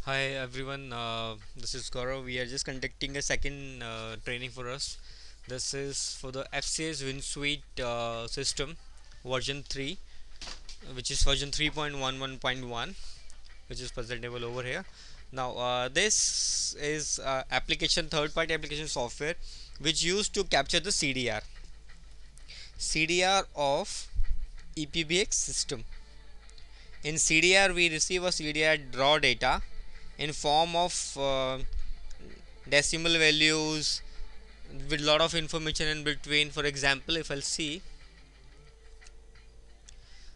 Hi everyone, this is Gaurav. We are just conducting a second training for us. This is for the FCS winsuit system version 3, which is version 3.11.1, which is presentable over here. Now, this is third party application software which used to capture the CDR of EPBX system. In CDR, we receive a CDR raw data in form of decimal values with lot of information in between. For example, if I'll see,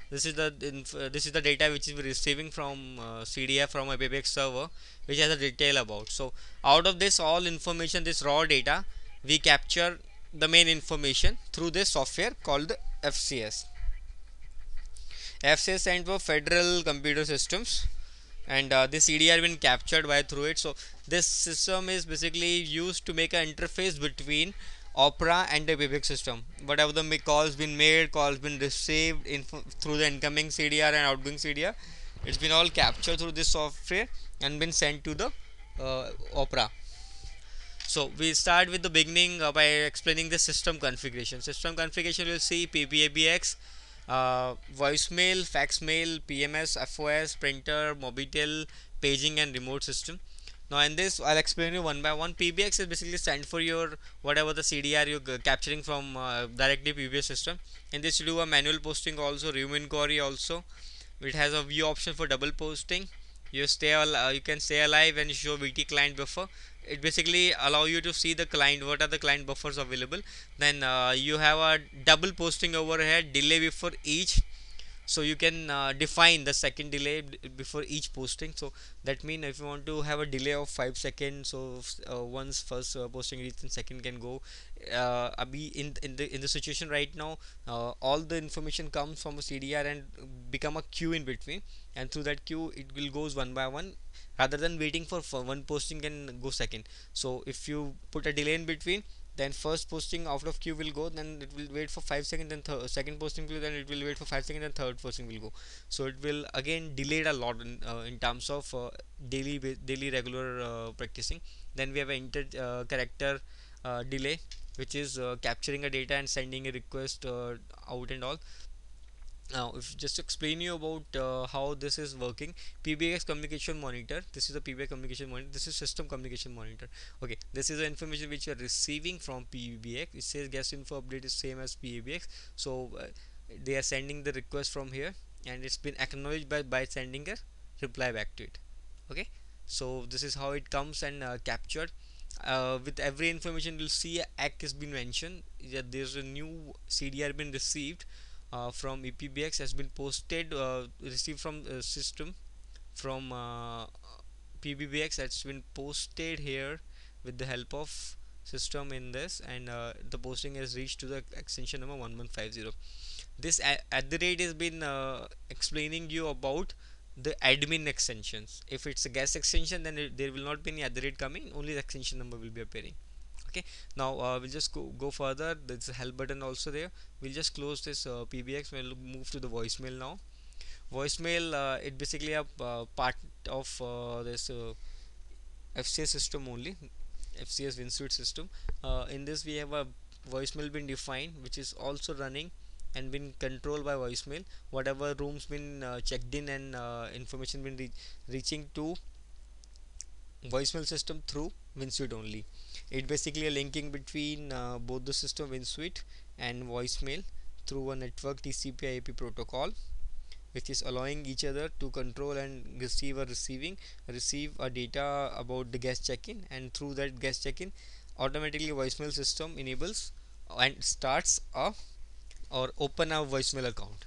this is the data which is receiving from CDF from a PBX server, which has a detail about. So out of this all information, this raw data, we capture the main information through this software called the FCS. FCS stands for Federal Computer Systems, and this CDR been captured by through it. So this system is basically used to make an interface between Opera and the PBX system. Whatever the calls been made, calls been received through the incoming CDR and outgoing CDR, it's been all captured through this software and been sent to the Opera. So we start with the beginning by explaining the system configuration. System configuration will see PBABX, voicemail, fax mail, PMS, FOS, printer, Mobitel, paging, and remote system. Now in this, I'll explain you one by one. PBX is basically stand for your whatever the CDR you're capturing from directly PBX system. In this, you do a manual posting also, review inquiry also. It has a view option for double posting. You can stay alive and show VT client buffer. It basically allow you to see the client, what are the client buffers available. Then you have a double posting over here, delay before each, so you can define the second delay before each posting. So that means if you want to have a delay of 5 seconds, so once first posting reaches, second can go. Abhi in the situation right now, all the information comes from a CDR and become a queue in between, and through that queue it will goes one by one, rather than waiting for one posting can go second. So if you put a delay in between, then first posting out of queue will go, then it will wait for 5 seconds, then second posting will, then it will wait for 5 seconds, and third posting will go. So it will again delayed a lot in terms of daily regular practicing. Then we have an inter character delay, which is capturing a data and sending a request out and all. Now, if just to explain you about how this is working, PBX communication monitor. This is the PBX communication monitor. This is system communication monitor. Okay, this is the information which you are receiving from PBX. It says guest info update is same as PBX. So they are sending the request from here, and it's been acknowledged by sending a reply back to it. Okay, so this is how it comes and captured. With every information, you'll see a ACK has been mentioned. Yeah, there's a new CDR been received from EPBX, has been posted, received from system from PBBX, that's been posted here with the help of system in this, and the posting has reached to the extension number 1150. This at the rate has been explaining you about the admin extensions. If it's a guest extension, then there will not be any at the rate coming, only the extension number will be appearing. Okay, now we'll just go further. There's a help button also there. We'll just close this PBX. We'll move to the voicemail now. Voicemail, it basically a part of this FCS system only, FCS winsuit system. In this we have a voicemail been defined, which is also running and been controlled by voicemail. Whatever rooms been checked in, and information been reaching to voicemail system through winsuit only. It basically a linking between both the system winsuit and voicemail through a network TCP IP protocol, which is allowing each other to control and receive a data about the guest check-in, and through that guest check-in automatically voicemail system enables and starts a or open a voicemail account.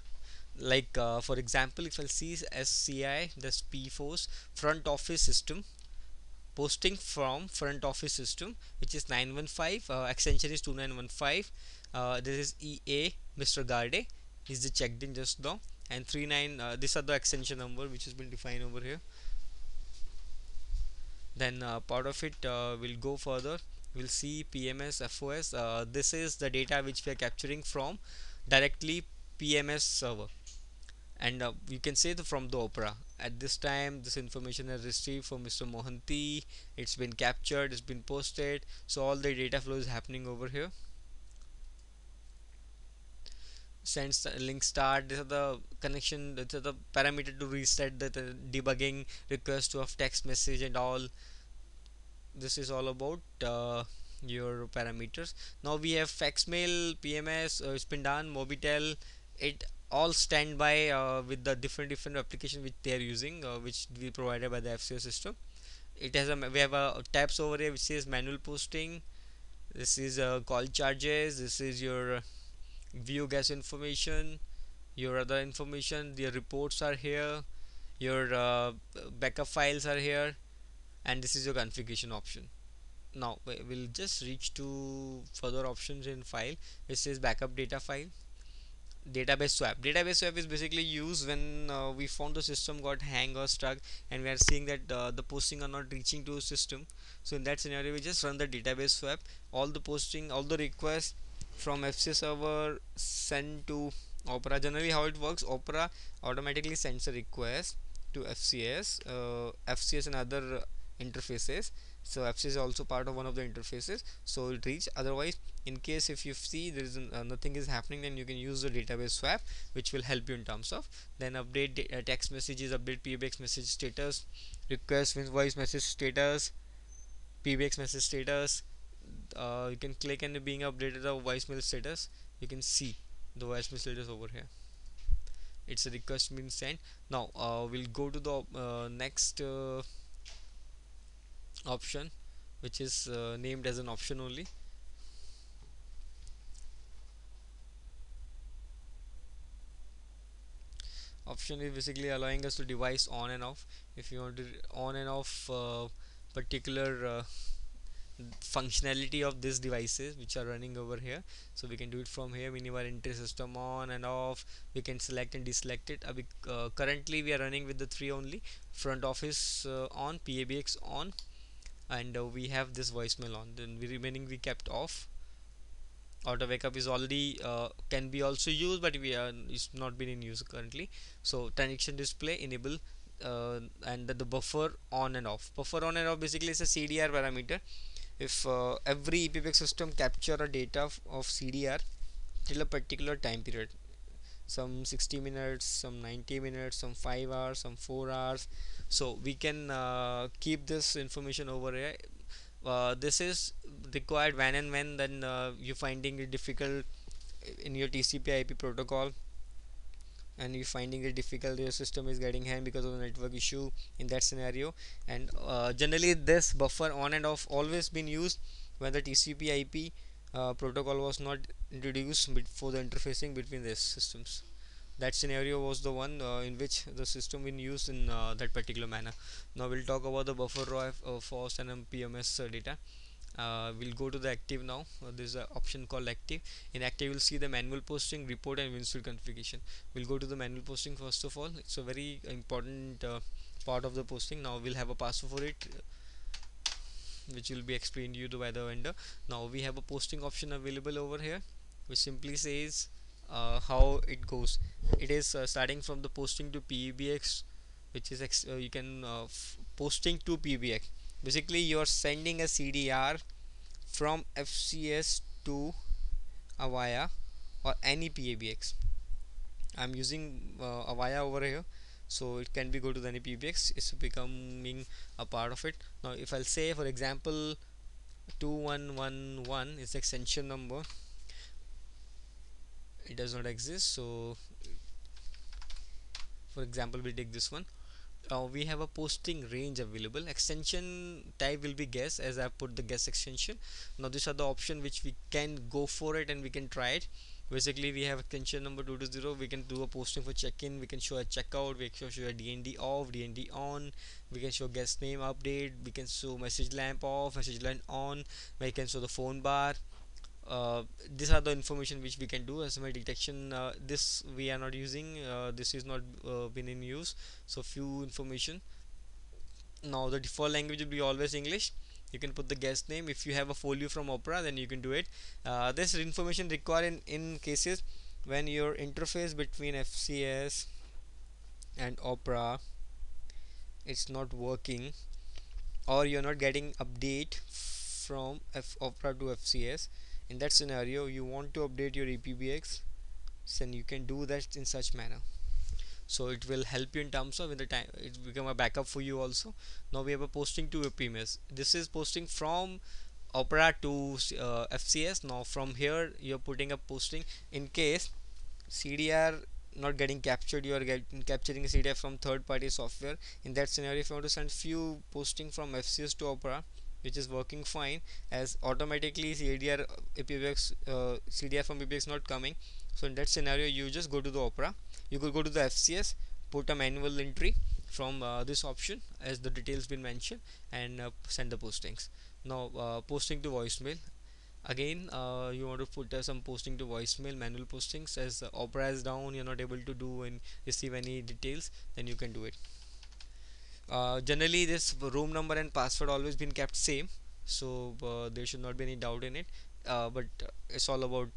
Like for example, if I'll see SCI, that's P4's front office system, posting from front office system, which is 915, extension is 2915. This is EA Mr. Garde is the checked in just now, and 39, these are the extension number which has been defined over here. Then part of it will go further. We'll see PMS FOS. This is the data which we are capturing from directly PMS server. and you can say from the Opera. At this time, this information is received from Mr. Mohanty. It's been captured, it's been posted, so all the data flow is happening over here. Sends link start. These are the connection. These are the parameter to reset the debugging request to of text message and all. This is all about your parameters. Now we have fax mail, PMS, it's been done, Mobitel. It all standby with the different application which they are using, which we provided by the FCS system. It has a we have a tabs over here which says manual posting. This is call charges. This is your view gas information, your other information. The reports are here. Your backup files are here, and this is your configuration option. Now we'll just reach to further options in file which says backup data file. Database swap is basically used when we found the system got hang or stuck, and we are seeing that the posting are not reaching to a system. So in that scenario we just run the database swap. All the posting, all the requests from FCS server send to Opera. Generally how it works, Opera automatically sends a request to FCS and other interfaces. So FCS is also part of one of the interfaces, so it reach. Otherwise, in case if you see there is nothing is happening, then you can use the database swap, which will help you in terms of then update text messages, update PBX message status, request voice message status, PBX message status. You can click and being updated the voicemail status. You can see the voicemail status over here. It's a request being sent. Now we'll go to the next option, which is named as an option only. Option is basically allowing us to device on and off. If you want to on and off particular functionality of these devices which are running over here, so we can do it from here. Minimal entry system on and off, we can select and deselect it. Currently we are running with the three only: front office on, PABX on, and we have this voicemail on. Then we remaining we kept off. Auto backup is already can be also used, but we are it's not been in use currently. So transaction display enable, and the buffer on and off. Buffer on and off basically is a CDR parameter. If every EPBX system capture a data of CDR till a particular time period, some 60 minutes, some 90 minutes, some 5 hours, some 4 hours, so we can keep this information over here. This is required when and when then you finding it difficult in your TCP IP protocol, and you finding it difficult, your system is getting hang because of the network issue in that scenario. And generally this buffer on and off always been used when the TCP IP protocol was not introduced for the interfacing between these systems. That scenario was the one in which the system been used in that particular manner. Now we'll talk about the buffer raw FOS and PMS data. We'll go to the active now. There's an option called active. In active you'll see the manual posting, report, and winsuit configuration. We'll go to the manual posting first of all. It's a very important part of the posting. Now we'll have a password for it, which will be explained to you by the vendor. Now we have a posting option available over here, which simply says how it goes. It is starting from the posting to PBX, which is you can posting to PBX. Basically you are sending a CDR from FCS to Avaya or any PABX. I'm using Avaya over here, so it can be go to the any PBX. It's becoming a part of it. Now if I'll say for example 2111 is the extension number, it does not exist. So for example we take this one. We have a posting range available. Extension type will be guest, as I put the guest extension. Now these are the option which we can go for it and we can try it. Basically we have extension number 220. We can do a posting for check-in, we can show a checkout, we can show a DND off, DND on, we can show guest name update, we can show message lamp off, message line on, we can show the phone bar. These are the information which we can do. SMA detection, this we are not using, this is not been in use. So few information. Now the default language will be always English. You can put the guest name. If you have a folio from Opera, then you can do it. This information required in cases when your interface between FCS and Opera it's not working, or you're not getting update from Opera to FCS, in that scenario you want to update your EPBX, then you can do that in such manner. So it will help you in terms of in the time it become a backup for you also. Now we have a posting to your PMS. This is posting from Opera to FCS. Now from here you're putting a posting in case CDR not getting captured, you are capturing CDR from third party software. In that scenario, if you want to send few posting from FCS to Opera, which is working fine, as automatically CDR APX CDR from APX not coming. So in that scenario you just go to the Opera, you could go to the FCS, put a manual entry from this option as the details been mentioned, and send the postings. Now posting to voicemail, again you want to put some posting to voicemail, manual postings, as Opera is down, you're not able to do and receive any details, then you can do it. Generally this room number and password always been kept same, so there should not be any doubt in it. But it's all about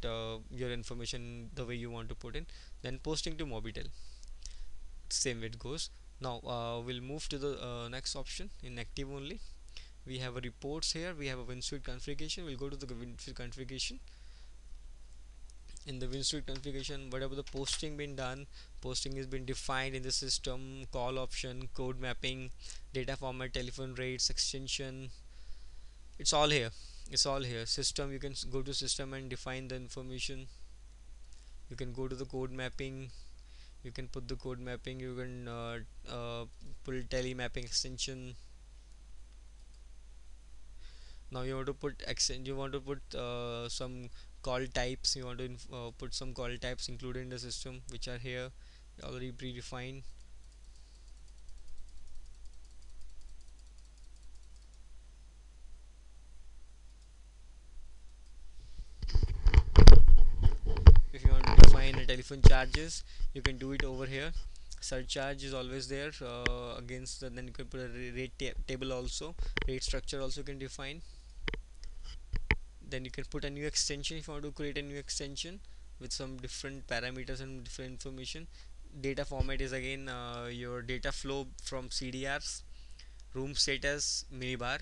your information, the way you want to put in. Then posting to Mobitel, same way it goes. Now we'll move to the next option in active only. We have a reports here, we have a winsuit configuration. We'll go to the winsuit configuration. In the winsuit configuration, whatever the posting been done, posting has been defined in the system, call option, code mapping, data format, telephone rates, extension, it's all here. It's all here. System, you can go to system and define the information. You can go to the code mapping, you can put the code mapping, you can pull tele mapping extension. Now you want to put you want to put some call types, you want to put some call types included in the system, which are here already predefined. If you want to define a telephone charges, you can do it over here. Surcharge is always there against then you can put a rate table also, rate structure also can define. Then you can put a new extension if you want to create a new extension with some different parameters and different information. Data format is again your data flow from CDRs, room status, minibar.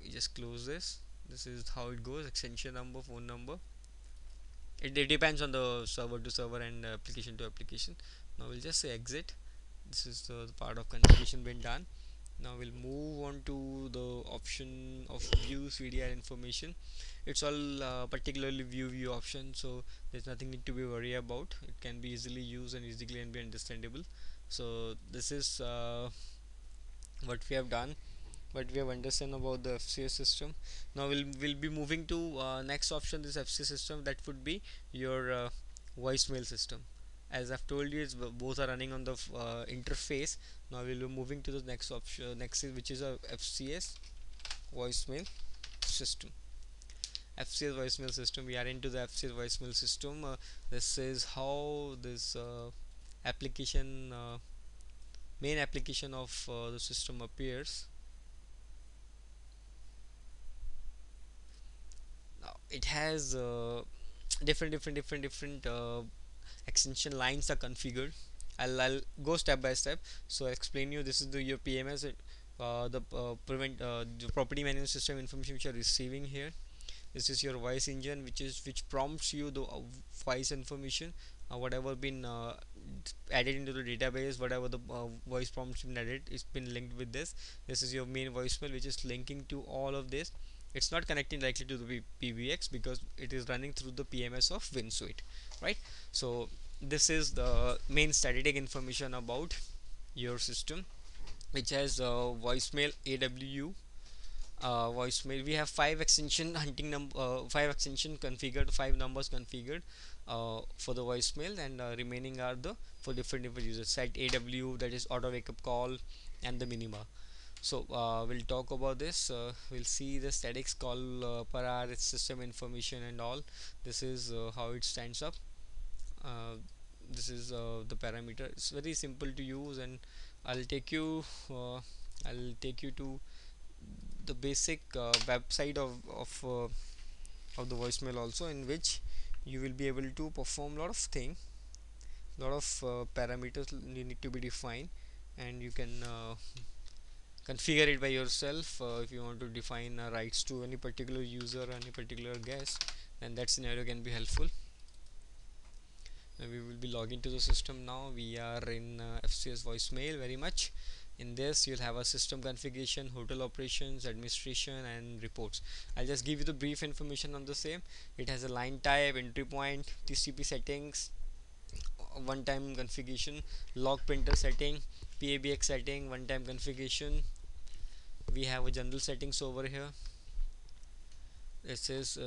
We just close this. This is how it goes: extension number, phone number. It depends on the server to server and application to application. Now we'll just say exit. This is the part of configuration been done. Now we'll move on to the option of view CDR information. It's all particularly view option, so there's nothing need to be worried about. It can be easily used and easily can be understandable. So this is what we have done, what we have understand about the FCS system. Now we'll be moving to next option, this FCS system, that would be your voicemail system. As I've told you, both are running on the interface. Now we'll be moving to the next option, next is, which is a FCS voicemail system. FCS voicemail system, we are into the FCS voicemail system. This is how this application main application of the system appears. Now it has different extension lines are configured. I'll go step by step, so I'll explain you. This is your PMS, the property management system information which you are receiving here. This is your voice engine, which prompts you the voice information, whatever been added into the database, whatever the voice prompts been added, it's been linked with this. This is your main voicemail, which is linking to all of this. It's not connecting directly to the PBX because it is running through the PMS of winsuit, right? So this is the main static information about your system, which has voicemail AWU. Voicemail, we have five extension hunting five extension configured, five numbers configured for the voicemail, and remaining are the for different users. Set AW, that is auto wake up call, and the minima. So we'll talk about this. We'll see the statics call per hour, its system information and all. This is how it stands up. uh, this is the parameter. It's very simple to use, and I'll take you uh, I'll take you to the basic website of the voicemail also, in which you will be able to perform a lot of things. lot of parameters need to be defined, and you can configure it by yourself. If you want to define rights to any particular user or any particular guest, then that scenario can be helpful. We will be logging to the system now. We are in FCS voicemail very much. In this you'll have a system configuration, hotel operations, administration and reports. I'll just give you the brief information on the same. It has a line type, entry point, TCP settings, one time configuration, log printer setting, PABX setting, one time configuration. We have a general settings over here. This is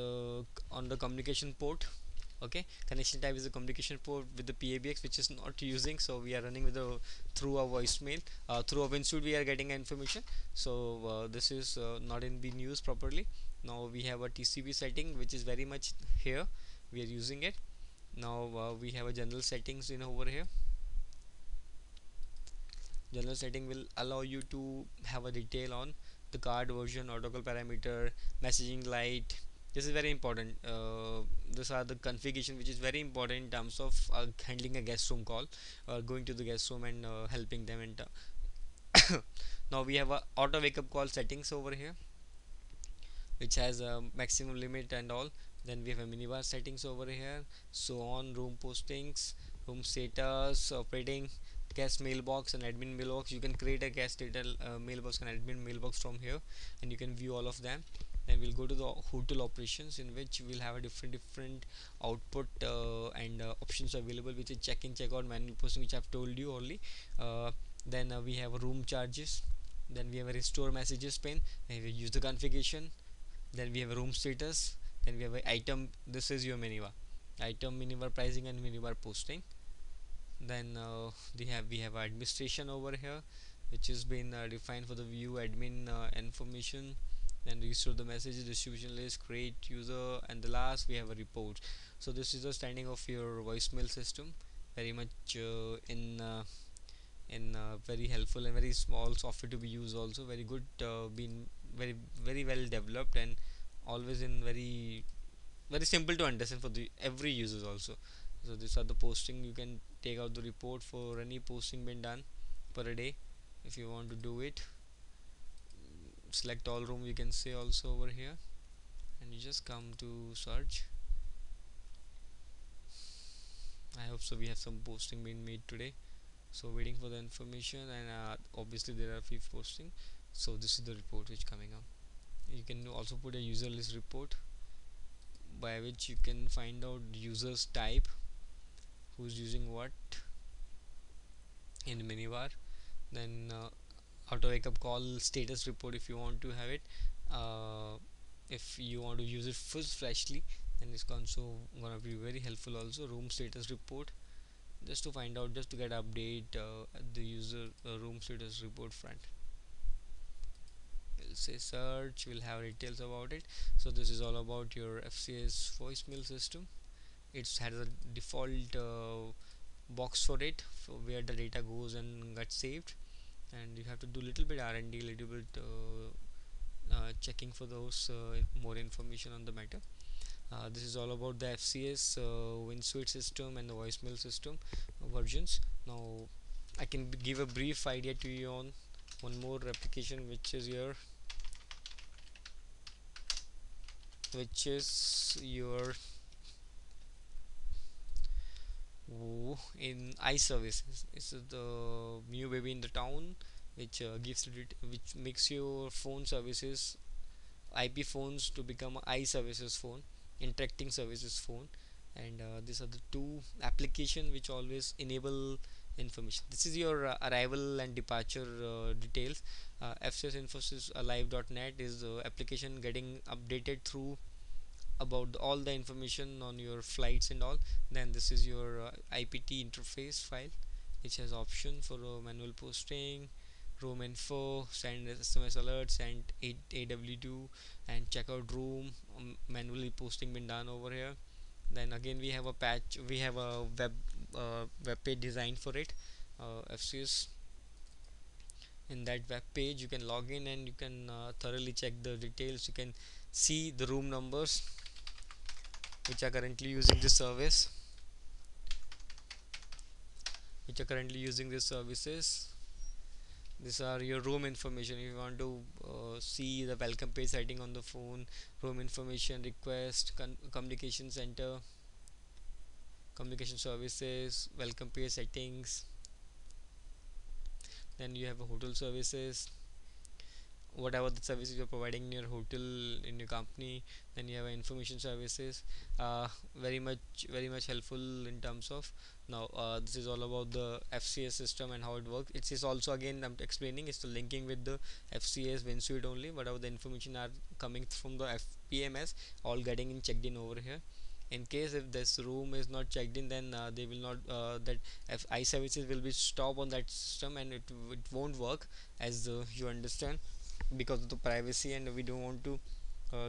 on the communication port. Okay, connection type is a communication port with the PABX, which is not using, so we are running with the through our voicemail, through a winsuit we are getting information. So this is not in being used properly. Now we have a TCP setting which is very much here, we are using it. Now we have a general settings in over here. General setting will allow you to have a detail on the card version, protocol parameter, messaging light. This is very important. These are the configuration which is very important in terms of handling a guest room call or going to the guest room and helping them. And now we have a auto wake up call settings over here, which has a maximum limit and all. Then we have a minibar settings over here, so on room postings, room status, operating guest mailbox and admin mailbox. You can create a guest data mailbox and admin mailbox from here, and you can view all of them. Then we'll go to the hotel operations, in which we'll have a different output and options available, which is check in, check out, manual posting, which I've told you only. Then we have room charges. Then we have a restore messages pane. Then we use the configuration. Then we have a room status. Then we have a item. This is your minibar, item minibar pricing and minibar posting. Then we have administration over here, which has been defined for the view admin information. Then restore the messages, distribution list, create user, and the last we have a report. So this is the standing of your voicemail system, very much in very helpful and very small software to be used, also very good, been very well developed, and always in very simple to understand for the every users also. So these are the posting. You can take out the report for any posting been done per day. If you want to do it, select all room, you can say also over here, and you just come to search. I hope so we have some posting being made today. So waiting for the information, and obviously there are few posting. So this is the report which coming up. You can also put a user list report, by which you can find out users type, who's using what in the minibar. Then auto wake up call status report if you want to have it. If you want to use it full freshly, then it's also gonna be very helpful. Also room status report, just to find out, just to get update at the user room status report front. We'll say search, we'll have details about it. So this is all about your FCS voicemail system. It has a default box for it, for where the data goes and gets saved, and you have to do little bit R&D, little bit checking for those more information on the matter. This is all about the FCS winsuit system and the voicemail system versions. Now I can give a brief idea to you on one more application, which is your in iServices. It's the new baby in the town, which which makes your phone services, IP phones, to become iServices phone, interacting services phone. And these are the two application which always enable information. This is your arrival and departure details. FCS Infosys Alive.net is the application getting updated through about all the information on your flights and all. Then this is your IPT interface file, which has option for manual posting, room info, send SMS alerts, send AW2, and checkout room, manually posting been done over here. Then again we have a patch, we have a web page designed for it, FCS. In that web page you can log in, and you can thoroughly check the details. You can see the room numbers which are currently using this service. which are currently using these services. These are your room information. If you want to see the welcome page setting on the phone, room information, request, communication center, communication services, welcome page settings. Then you have a hotel services, whatever the services you're providing in your hotel, in your company. Then you have information services, uh, very much helpful in terms of. Now this is all about the FCS system and how it works. It is also, again, I'm explaining, it's the linking with the FCS winsuit only. Whatever the information are coming from the FPMS, all getting in checked in over here. In case if this room is not checked in, then they will not that I services will be stopped on that system, and it won't work, as you understand, because of the privacy, and we don't want to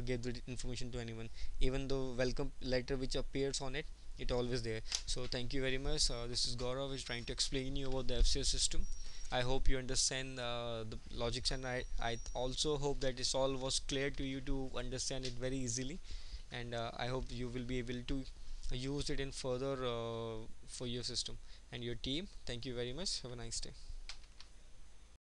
give the information to anyone. Even though welcome letter which appears on it, it always there. So thank you very much. This is Gaurav is trying to explain you about the FCS system. I hope you understand the logics, and I also hope that this all was clear to you to understand it very easily. And I hope you will be able to use it in further for your system and your team. Thank you very much. Have a nice day.